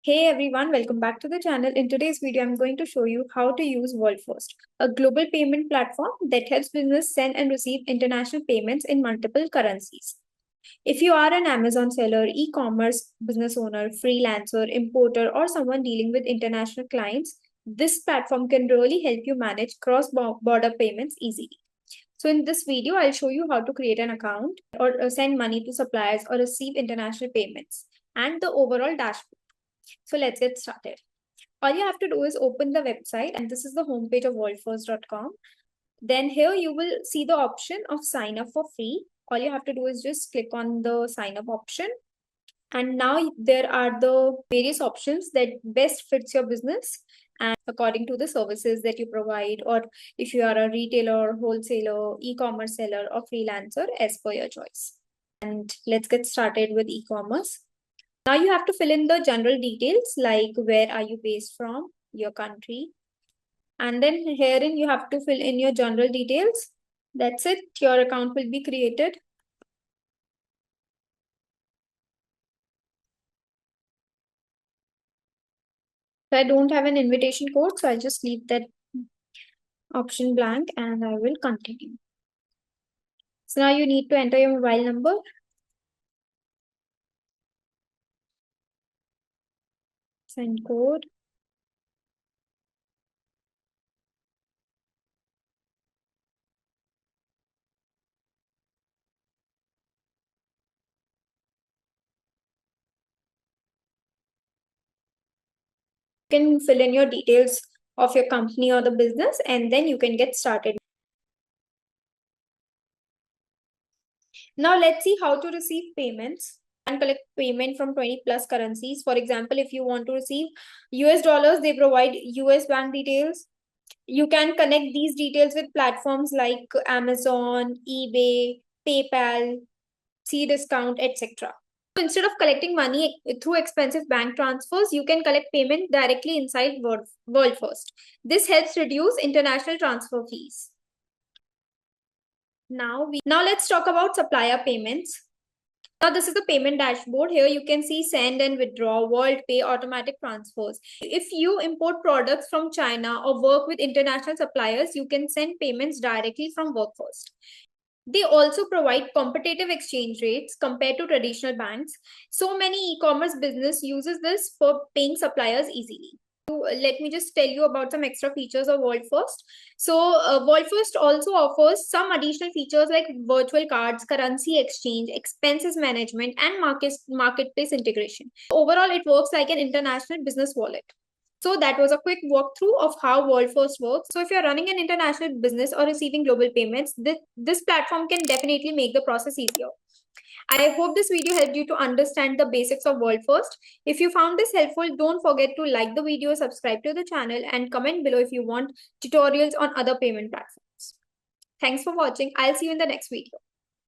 Hey everyone, welcome back to the channel. In today's video, I'm going to show you how to use Worldfirst, a global payment platform that helps business send and receive international payments in multiple currencies. If you are an Amazon seller, e-commerce business owner, freelancer, importer, or someone dealing with international clients, this platform can really help you manage cross-border payments easily. So in this video, I'll show you how to create an account or send money to suppliers or receive international payments and the overall dashboard. So let's get started. All you have to do is open the website, and this is the homepage of worldfirst.com. Then here you will see the option of sign up for free. All you have to do is just click on the sign up option. And now there are the various options that best fits your business and according to the services that you provide, or if you are a retailer, wholesaler, e-commerce seller, or freelancer, as per your choice. And let's get started with e-commerce. Now you have to fill in the general details like where are you based from, your country. And then herein you have to fill in your general details. That's it. Your account will be created. So I don't have an invitation code, so I'll just leave that option blank and I will continue. So now you need to enter your mobile number. Send code. You can fill in your details of your company or the business, and then you can get started. Now let's see how to receive payments and collect payment from 20 plus currencies. For example, if you want to receive US dollars, they provide US bank details. You can connect these details with platforms like Amazon, eBay, PayPal, Cdiscount, etc. So instead of collecting money through expensive bank transfers, you can collect payment directly inside Worldfirst. This helps reduce international transfer fees. Now let's talk about supplier payments. Now this is the payment dashboard. Here you can see send and withdraw, world pay, automatic transfers. If you import products from China or work with international suppliers, you can send payments directly from Worldfirst. They also provide competitive exchange rates compared to traditional banks. So many e-commerce business uses this for paying suppliers easily. Let me just tell you about some extra features of Worldfirst. So Worldfirst also offers some additional features like virtual cards, currency exchange, expenses management, and marketplace integration. Overall, it works like an international business wallet. So that was a quick walkthrough of how Worldfirst works. So if you're running an international business or receiving global payments, this platform can definitely make the process easier. I hope this video helped you to understand the basics of Worldfirst. If you found this helpful, don't forget to like the video, subscribe to the channel, and comment below if you want tutorials on other payment platforms. Thanks for watching. I'll see you in the next video.